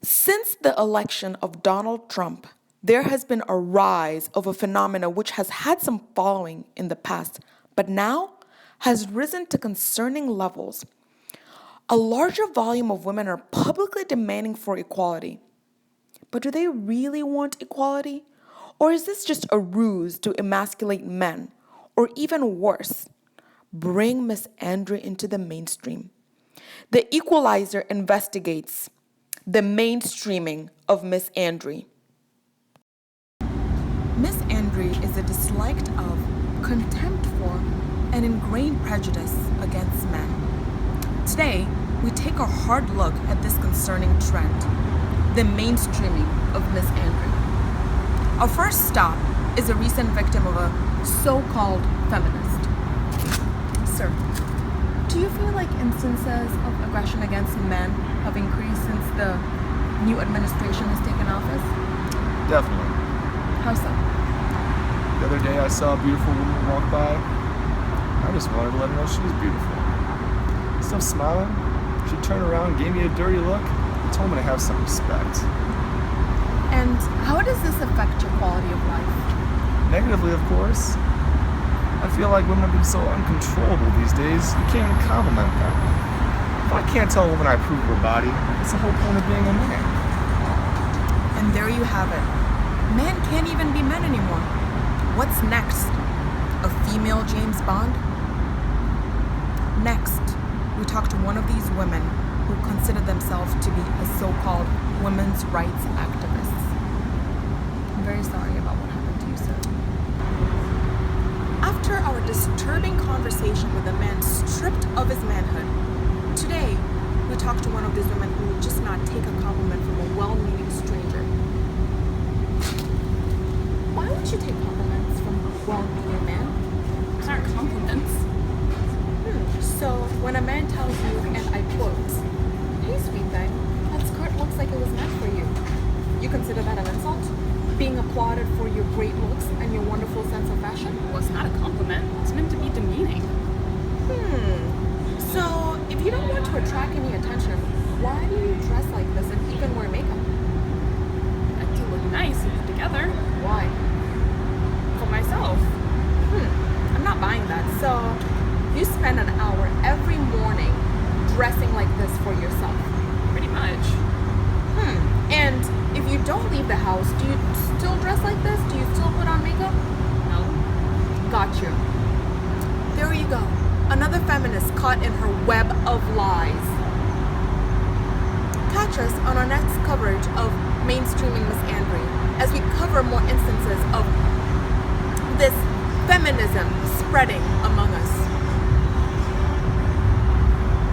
Since the election of Donald Trump, there has been a rise of a phenomena which has had some following in the past, but now has risen to concerning levels. A larger volume of women are publicly demanding for equality. But do they really want equality? Or is this just a ruse to emasculate men? Or even worse, bring misandry into the mainstream? The Equalizer investigates the mainstreaming of misandry. Misandry is a dislike of, contempt for, and ingrained prejudice against men. Today, we take a hard look at this concerning trend, the mainstreaming of misandry. Our first stop is a recent victim of a so-called feminist. Sir, do you feel like instances of aggression against men have increased since the new administration has taken office? Definitely. How so? The other day I saw a beautiful woman walk by. I just wanted to let her know she was beautiful. Still smiling, she turned around, gave me a dirty look, and told me to have some respect. And how does this affect your quality of life? Negatively, of course. I feel like women have been so uncontrollable these days, you can't even compliment them. If I can't tell a woman I approve of her body, what's the whole point of being a man? And there you have it. Men can't even be men anymore. What's next? A female James Bond? Next, we talk to one of these women who consider themselves to be a so-called women's rights activists. I'm very sorry about what happened to you, sir. After our disturbing conversation with a man stripped of his manhood, today we talk to one of these women who will just not take a compliment from a well-meaning stranger. Why would you take compliments from a well-meaning man? Those aren't compliments. So when a man tells you, and I quote, "Hey sweet thing, that skirt looks like it was meant for you," you consider that an insult? Being applauded for your great looks and your wonderful sense of fashion? Well, it's not a compliment. It's meant to be demeaning. So if you don't want to attract any attention, why do you dress like this and even wear makeup? I do look nice and put together. Why? For myself. I'm not buying that. So you spend an hour every morning dressing like this for yourself. Pretty much. And if you don't leave the house, do you still dress like this? Do you still put on makeup? No. Got you. There you go. Another feminist caught in her web of lies. Catch us on our next coverage of Mainstreaming Misandry as we cover more instances of this feminism spreading